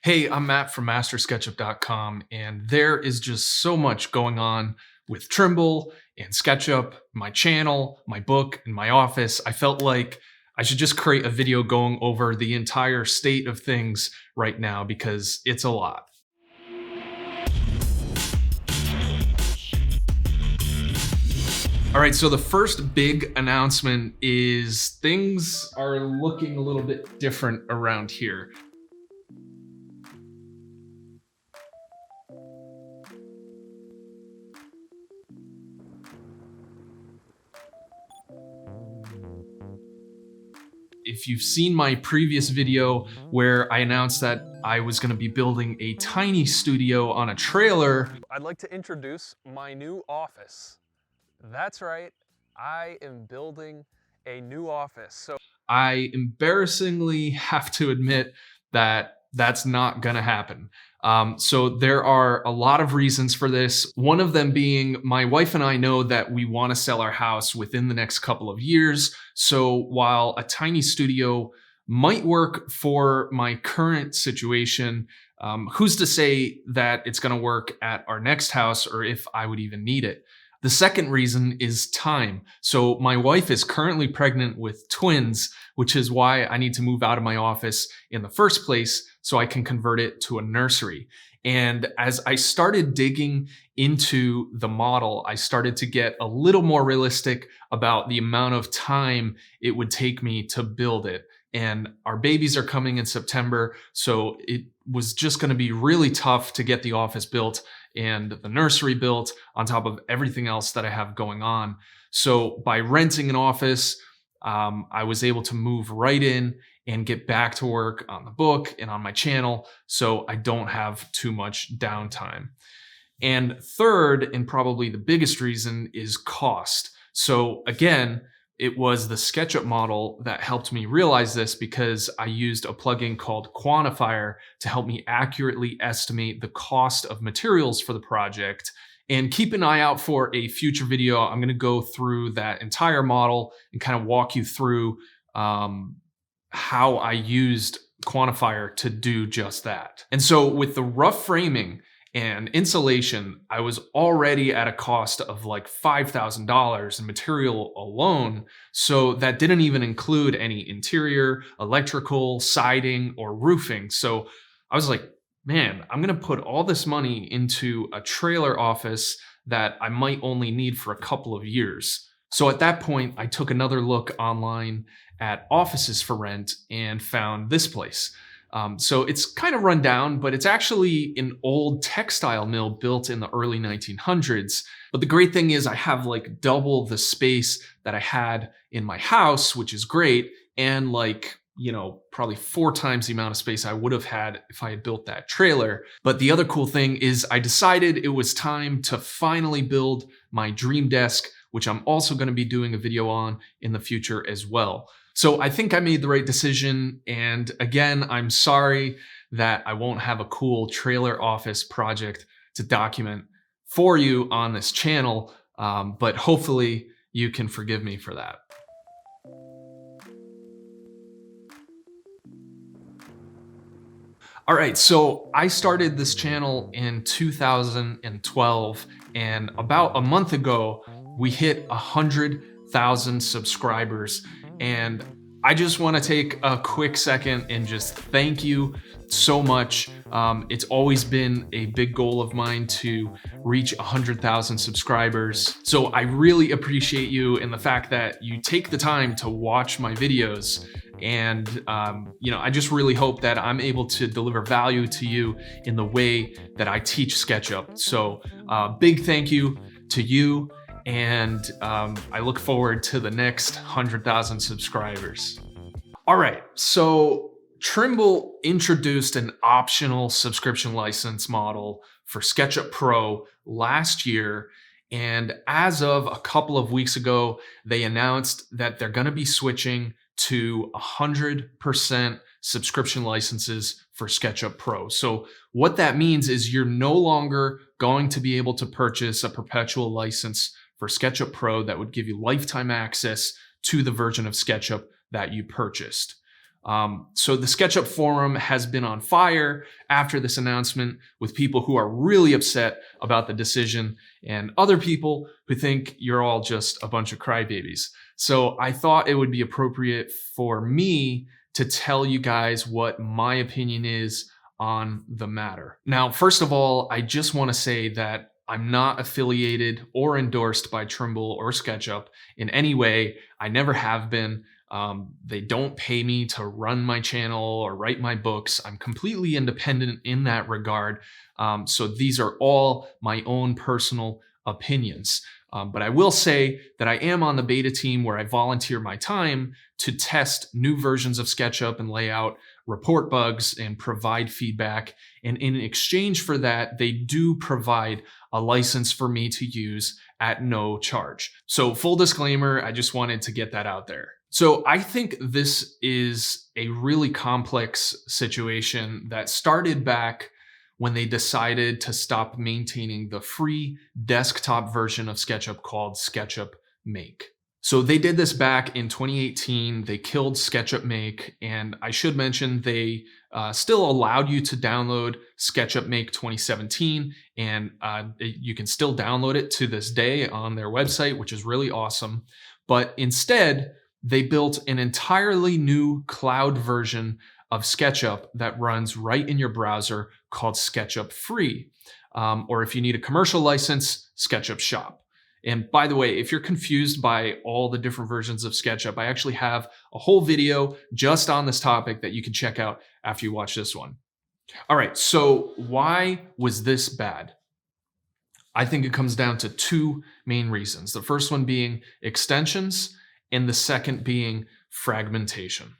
Hey, I'm Matt from mastersketchup.com, and there is just so much going on with Trimble and SketchUp, my channel, my book, and my office. I felt like I should just create a video going over the entire state of things right now because it's a lot. All right, so the first big announcement is things are looking a little bit different around here. If you've seen my previous video where I announced that I was going to be building a tiny studio on a trailer, I'd like to introduce my new office. That's right, I am building a new office. So I embarrassingly have to admit that that's not going to happen. So there are a lot of reasons for this. One of them being my wife and I know that we want to sell our house within the next couple of years. So while a tiny studio might work for my current situation, who's to say that it's going to work at our next house or if I would even need it? The second reason is time. So my wife is currently pregnant with twins, which is why I need to move out of my office in the first place so I can convert it to a nursery. And as I started digging into the model, I started to get a little more realistic about the amount of time it would take me to build it. And our babies are coming in September, so it was just going to be really tough to get the office built and the nursery built on top of everything else that I have going on. So by renting an office, I was able to move right in and get back to work on the book and on my channel, so I don't have too much downtime. And third, and probably the biggest reason, is cost. So again, it was the SketchUp model that helped me realize this because I used a plugin called Quantifier to help me accurately estimate the cost of materials for the project. And keep an eye out for a future video. I'm going to go through that entire model and kind of walk you through how I used Quantifier to do just that. And so with the rough framing and insulation, I was already at a cost of like $5,000 in material alone. So that didn't even include any interior, electrical, siding, or roofing. So I was like, man, I'm going to put all this money into a trailer office that I might only need for a couple of years. So at that point, I took another look online at offices for rent and found this place. So it's kind of run down, but it's actually an old textile mill built in the early 1900s. But the great thing is I have like double the space that I had in my house, which is great. And like, probably 4 times the amount of space I would have had if I had built that trailer. But the other cool thing is I decided it was time to finally build my dream desk, which I'm also going to be doing a video on in the future as well. So I think I made the right decision. And again, I'm sorry that I won't have a cool trailer office project to document for you on this channel, but hopefully you can forgive me for that. All right, so I started this channel in 2012, and about a month ago, we hit 100,000 subscribers. And I just want to take a quick second and just thank you so much. It's always been a big goal of mine to reach 100,000 subscribers. So I really appreciate you and the fact that you take the time to watch my videos. And, I just really hope that I'm able to deliver value to you in the way that I teach SketchUp. So big thank you to you. And I look forward to the next 100,000 subscribers. All right, so Trimble introduced an optional subscription license model for SketchUp Pro last year. And as of a couple of weeks ago, they announced that they're going to be switching to 100% subscription licenses for SketchUp Pro. So what that means is you're no longer going to be able to purchase a perpetual license for SketchUp Pro that would give you lifetime access to the version of SketchUp that you purchased. So the SketchUp forum has been on fire after this announcement, with people who are really upset about the decision and other people who think you're all just a bunch of crybabies. So I thought it would be appropriate for me to tell you guys what my opinion is on the matter. Now, first of all, I just want to say that I'm not affiliated or endorsed by Trimble or SketchUp in any way. I never have been. They don't pay me to run my channel or write my books. I'm completely independent in that regard. So these are all my own personal opinions. But I will say that I am on the beta team where I volunteer my time to test new versions of SketchUp and layout, report bugs, and provide feedback. And in exchange for that, they do provide a license for me to use at no charge. So full disclaimer, I just wanted to get that out there. So I think this is a really complex situation that started back when they decided to stop maintaining the free desktop version of SketchUp called SketchUp Make. So they did this back in 2018. They killed SketchUp Make, and I should mention they still allowed you to download SketchUp Make 2017, and you can still download it to this day on their website, which is really awesome. But instead, they built an entirely new cloud version of SketchUp that runs right in your browser called SketchUp Free. Or if you need a commercial license, SketchUp Shop. And by the way, if you're confused by all the different versions of SketchUp, I actually have a whole video just on this topic that you can check out after you watch this one. All right, so why was this bad? I think it comes down to two main reasons. The first one being extensions, and the second being fragmentation.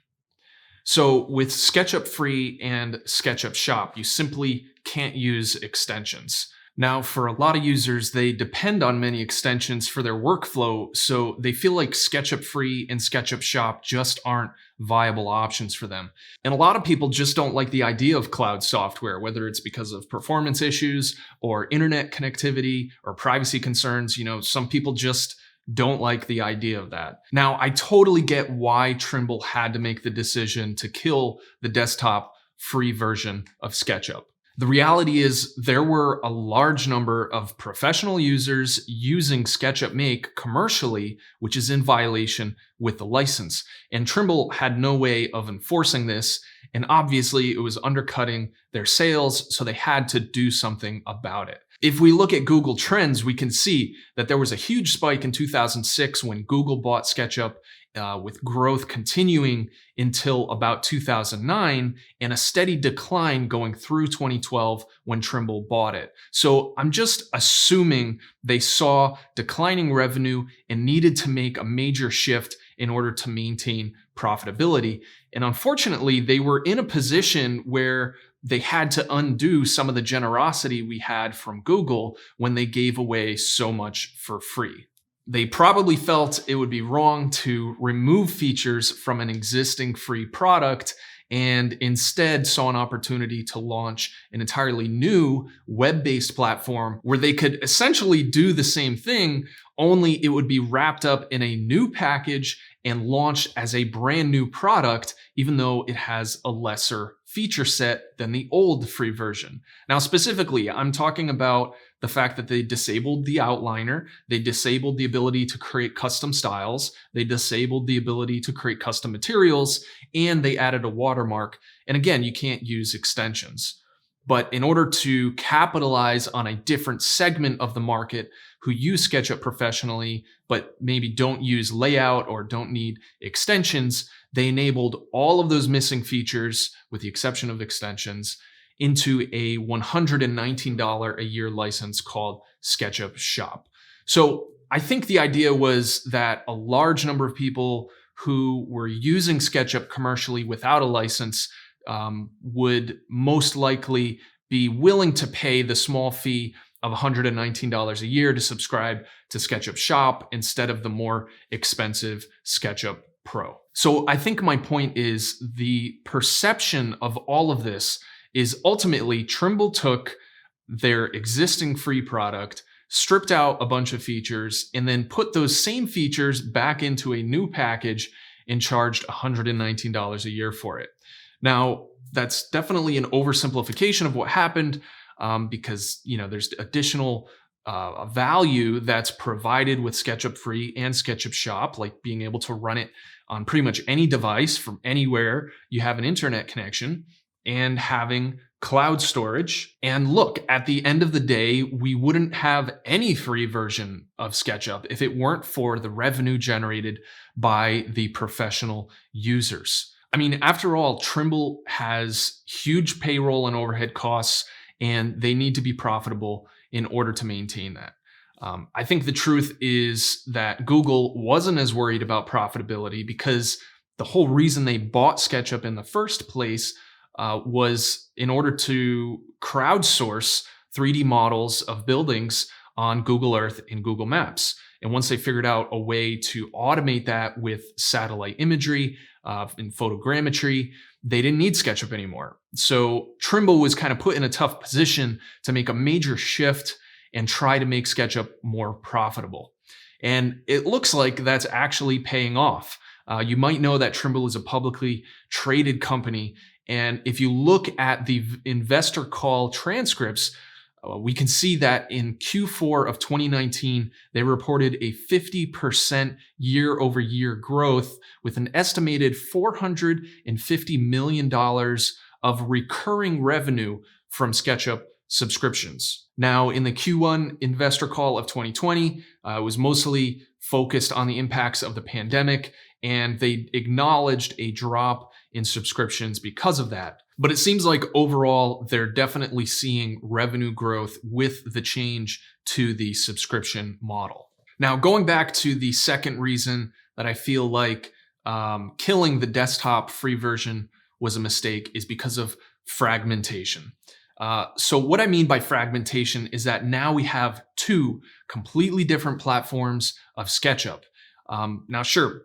So with SketchUp Free and SketchUp Shop, you simply can't use extensions. Now, for a lot of users, they depend on many extensions for their workflow, so they feel like SketchUp Free and SketchUp Shop just aren't viable options for them. And a lot of people just don't like the idea of cloud software, whether it's because of performance issues or internet connectivity or privacy concerns. Some people just don't like the idea of that. Now, I totally get why Trimble had to make the decision to kill the desktop free version of SketchUp. The reality is there were a large number of professional users using SketchUp Make commercially, which is in violation with the license. And Trimble had no way of enforcing this. And obviously it was undercutting their sales, so they had to do something about it. If we look at Google Trends, we can see that there was a huge spike in 2006 when Google bought SketchUp, with growth continuing until about 2009 and a steady decline going through 2012 when Trimble bought it. So I'm just assuming they saw declining revenue and needed to make a major shift in order to maintain profitability. And unfortunately, they were in a position where they had to undo some of the generosity we had from Google when they gave away so much for free. They probably felt it would be wrong to remove features from an existing free product and instead saw an opportunity to launch an entirely new web-based platform where they could essentially do the same thing, only it would be wrapped up in a new package and launched as a brand new product, even though it has a lesser feature set than the old free version. Now, specifically, I'm talking about the fact that they disabled the outliner, they disabled the ability to create custom styles, they disabled the ability to create custom materials, and they added a watermark. And again, you can't use extensions. But in order to capitalize on a different segment of the market who use SketchUp professionally, but maybe don't use layout or don't need extensions, they enabled all of those missing features, with the exception of extensions, into a $119 a year license called SketchUp Shop. So I think the idea was that a large number of people who were using SketchUp commercially without a license would most likely be willing to pay the small fee of $119 a year to subscribe to SketchUp Shop instead of the more expensive SketchUp Pro. So I think my point is the perception of all of this is ultimately Trimble took their existing free product, stripped out a bunch of features, and then put those same features back into a new package and charged $119 a year for it. Now, that's definitely an oversimplification of what happened, because there's additional value that's provided with SketchUp Free and SketchUp Shop, like being able to run it on pretty much any device from anywhere you have an internet connection, and having cloud storage. And look, at the end of the day, we wouldn't have any free version of SketchUp if it weren't for the revenue generated by the professional users. I mean, after all, Trimble has huge payroll and overhead costs, and they need to be profitable in order to maintain that. I think the truth is that Google wasn't as worried about profitability, because the whole reason they bought SketchUp in the first place was in order to crowdsource 3D models of buildings on Google Earth and Google Maps. And once they figured out a way to automate that with satellite imagery and photogrammetry, they didn't need SketchUp anymore. So Trimble was kind of put in a tough position to make a major shift and try to make SketchUp more profitable. And it looks like that's actually paying off. You might know that Trimble is a publicly traded company. And if you look at the investor call transcripts, we can see that in Q4 of 2019, they reported a 50% year-over-year growth with an estimated $450 million of recurring revenue from SketchUp subscriptions. Now, in the Q1 investor call of 2020, it was mostly focused on the impacts of the pandemic, and they acknowledged a drop in subscriptions because of that. But it seems like overall, they're definitely seeing revenue growth with the change to the subscription model. Now, going back to the second reason that I feel like killing the desktop free version was a mistake is because of fragmentation. So what I mean by fragmentation is that now we have two completely different platforms of SketchUp. Now, sure,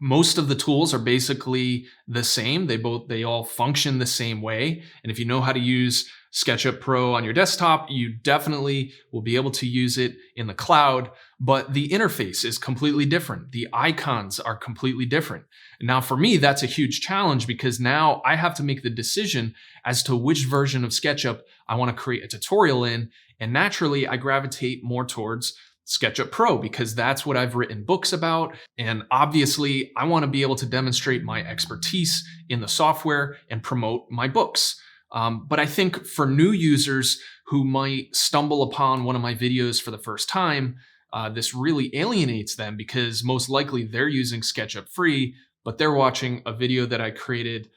most of the tools are basically the same. They all function the same way. And if you know how to use SketchUp Pro on your desktop, you definitely will be able to use it in the cloud. But the interface is completely different. The icons are completely different. Now, for me, that's a huge challenge, because now I have to make the decision as to which version of SketchUp I want to create a tutorial in. And naturally, I gravitate more towards SketchUp Pro, because that's what I've written books about. And obviously, I want to be able to demonstrate my expertise in the software and promote my books. But I think for new users who might stumble upon one of my videos for the first time, this really alienates them, because most likely they're using SketchUp Free, but they're watching a video that I created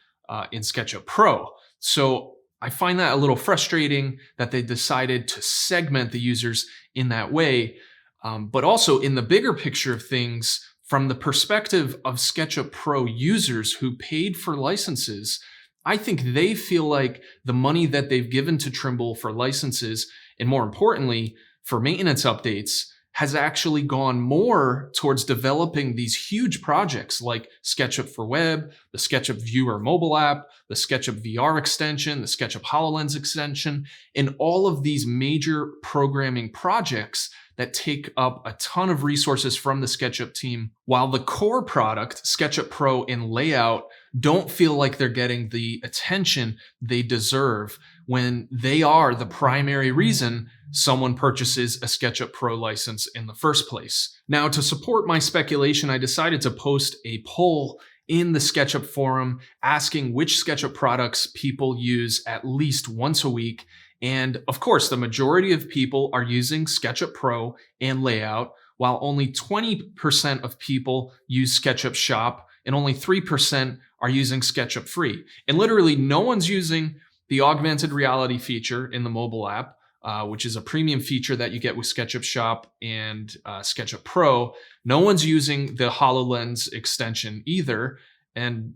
in SketchUp Pro. So I find that a little frustrating that they decided to segment the users in that way. But also, in the bigger picture of things, from the perspective of SketchUp Pro users who paid for licenses, I think they feel like the money that they've given to Trimble for licenses, and more importantly, for maintenance updates, has actually gone more towards developing these huge projects like SketchUp for Web, the SketchUp Viewer mobile app, the SketchUp VR extension, the SketchUp HoloLens extension, and all of these major programming projects that take up a ton of resources from the SketchUp team, while the core product, SketchUp Pro and Layout, don't feel like they're getting the attention they deserve when they are the primary reason someone purchases a SketchUp Pro license in the first place. Now, to support my speculation, I decided to post a poll in the SketchUp forum asking which SketchUp products people use at least once a week. And of course, the majority of people are using SketchUp Pro and Layout, while only 20% of people use SketchUp Shop and only 3% are using SketchUp Free. And literally no one's using the augmented reality feature in the mobile app, which is a premium feature that you get with SketchUp Shop and SketchUp Pro. No one's using the HoloLens extension either. And,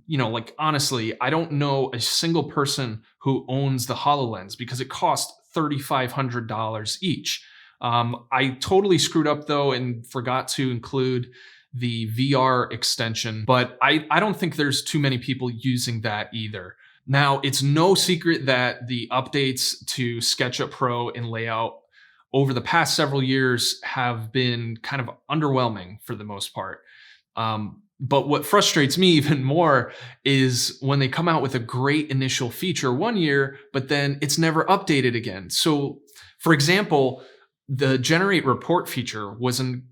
honestly, I don't know a single person who owns the HoloLens, because it costs $3,500 each. I totally screwed up though and forgot to include the VR extension, but I don't think there's too many people using that either. Now, it's no secret that the updates to SketchUp Pro and Layout over the past several years have been kind of underwhelming for the most part. But what frustrates me even more is when they come out with a great initial feature one year, but then it's never updated again. So, for example, the generate report feature was an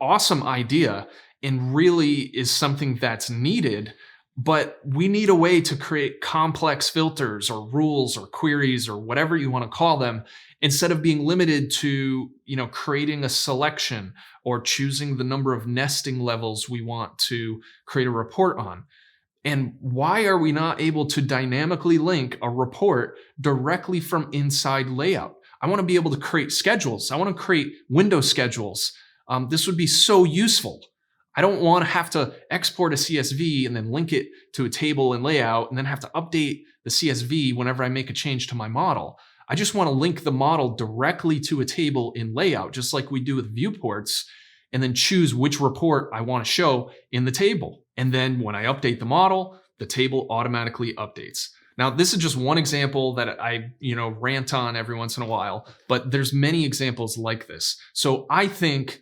awesome idea and really is something that's needed. But we need a way to create complex filters or rules or queries or whatever you want to call them, instead of being limited to, creating a selection or choosing the number of nesting levels we want to create a report on. And why are we not able to dynamically link a report directly from inside layout? I want to be able to create schedules. I want to create window schedules. This would be so useful. I don't want to have to export a CSV and then link it to a table in layout and then have to update the CSV whenever I make a change to my model. I just want to link the model directly to a table in layout, just like we do with viewports, and then choose which report I want to show in the table. And then when I update the model, the table automatically updates. Now, this is just one example that I, rant on every once in a while, but there's many examples like this. So I think,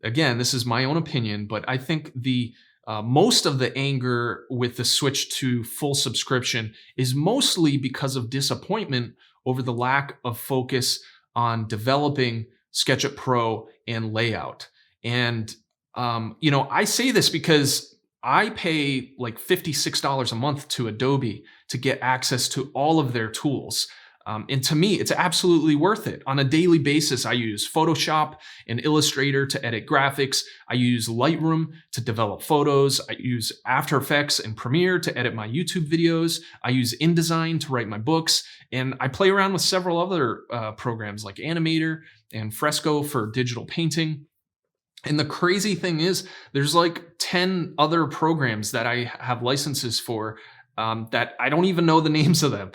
again, this is my own opinion, but I think the most of the anger with the switch to full subscription is mostly because of disappointment over the lack of focus on developing SketchUp Pro and layout. And, I say this because I pay like $56 a month to Adobe to get access to all of their tools. And to me, it's absolutely worth it. On a daily basis, I use Photoshop and Illustrator to edit graphics. I use Lightroom to develop photos. I use After Effects and Premiere to edit my YouTube videos. I use InDesign to write my books. And I play around with several other programs like Animator and Fresco for digital painting. And the crazy thing is, there's like 10 other programs that I have licenses for that I don't even know the names of them.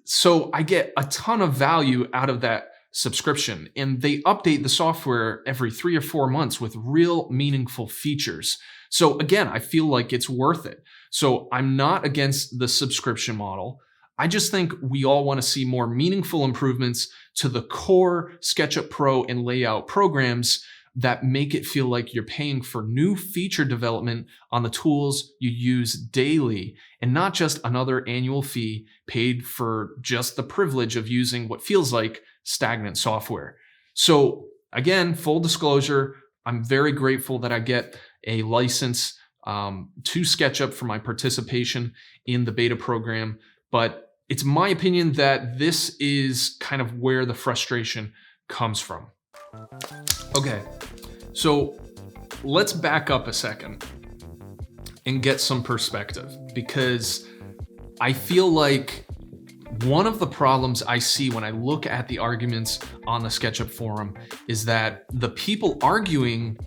So I get a ton of value out of that subscription, and they update the software every 3 or 4 months with real meaningful features. So again, I feel like it's worth it. So I'm not against the subscription model. I just think we all want to see more meaningful improvements to the core SketchUp Pro and layout programs that make it feel like you're paying for new feature development on the tools you use daily, and not just another annual fee paid for just the privilege of using what feels like stagnant software. So again, full disclosure, I'm very grateful that I get a license to SketchUp for my participation in the beta program, but it's my opinion that this is kind of where the frustration comes from. Okay, so let's back up a second and get some perspective, because I feel like one of the problems I see when I look at the arguments on the SketchUp forum is that the people arguing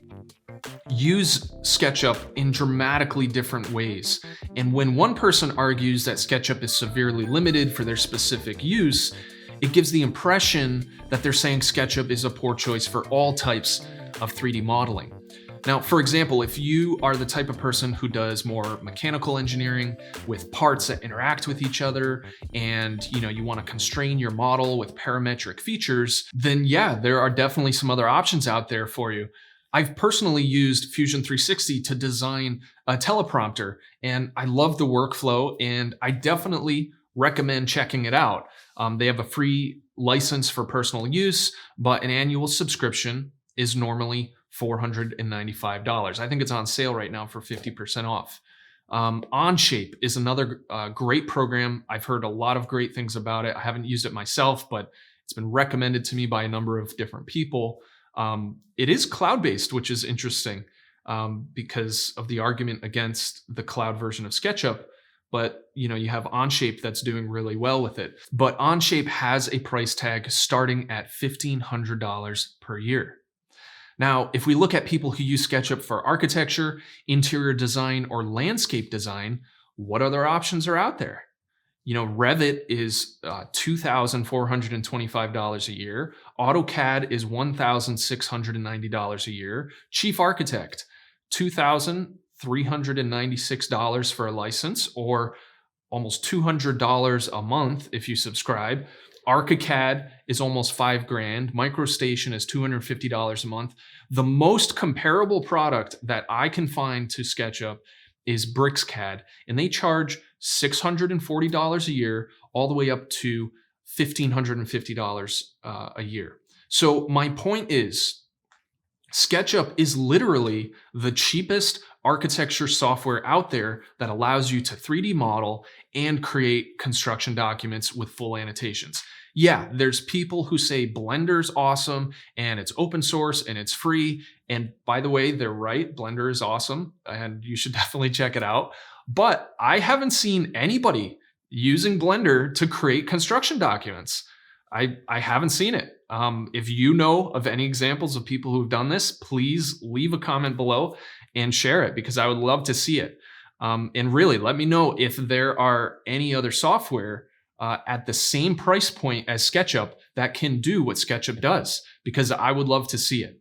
use SketchUp in dramatically different ways. And when one person argues that SketchUp is severely limited for their specific use, it gives the impression that they're saying SketchUp is a poor choice for all types of 3D modeling. Now, for example, if you are the type of person who does more mechanical engineering with parts that interact with each other, and you want to constrain your model with parametric features, then yeah, there are definitely some other options out there for you. I've personally used Fusion 360 to design a teleprompter, and I love the workflow, and I definitely recommend checking it out. They have a free license for personal use, but an annual subscription is normally $495. I think it's on sale right now for 50% off. Onshape is another great program. I've heard a lot of great things about it. I haven't used it myself, but it's been recommended to me by a number of different people. It is cloud-based, which is interesting because of the argument against the cloud version of SketchUp. But you have Onshape that's doing really well with it. But Onshape has a price tag starting at $1,500 per year. Now, if we look at people who use SketchUp for architecture, interior design, or landscape design, what other options are out there? Revit is $2,425 a year. AutoCAD is $1,690 a year. Chief Architect, $2,396 for a license, or almost $200 a month if you subscribe. ArchiCAD is almost $5,000. MicroStation is $250 a month. The most comparable product that I can find to SketchUp is BricsCAD, and they charge $640 a year, all the way up to $1,550 a year. So my point is, SketchUp is literally the cheapest architecture software out there that allows you to 3D model and create construction documents with full annotations. Yeah, there's people who say Blender's awesome and it's open source and it's free. And by the way, they're right. Blender is awesome and you should definitely check it out. But I haven't seen anybody using Blender to create construction documents. I haven't seen it. If you know of any examples of people who've done this, please leave a comment below and share it, because I would love to see it. And really, let me know if there are any other software at the same price point as SketchUp that can do what SketchUp does, because I would love to see it.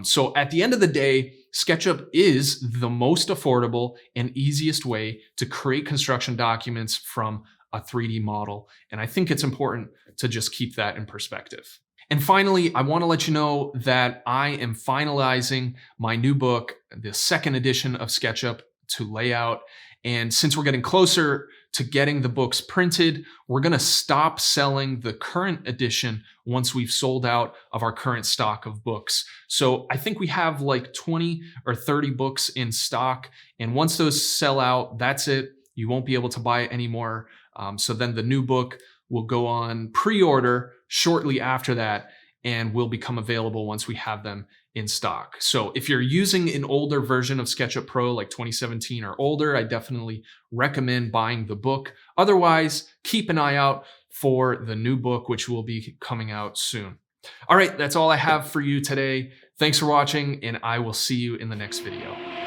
So at the end of the day, SketchUp is the most affordable and easiest way to create construction documents from a 3D model. And I think it's important to just keep that in perspective. And finally, I want to let you know that I am finalizing my new book, the second edition of SketchUp, to layout. And since we're getting closer to getting the books printed, we're going to stop selling the current edition once we've sold out of our current stock of books. So I think we have like 20 or 30 books in stock. And once those sell out, that's it. You won't be able to buy it anymore. So then the new book will go on pre-order shortly after that and will become available once we have them in stock. So if you're using an older version of SketchUp Pro, like 2017 or older, I definitely recommend buying the book. Otherwise, keep an eye out for the new book, which will be coming out soon. All right, that's all I have for you today. Thanks for watching, and I will see you in the next video.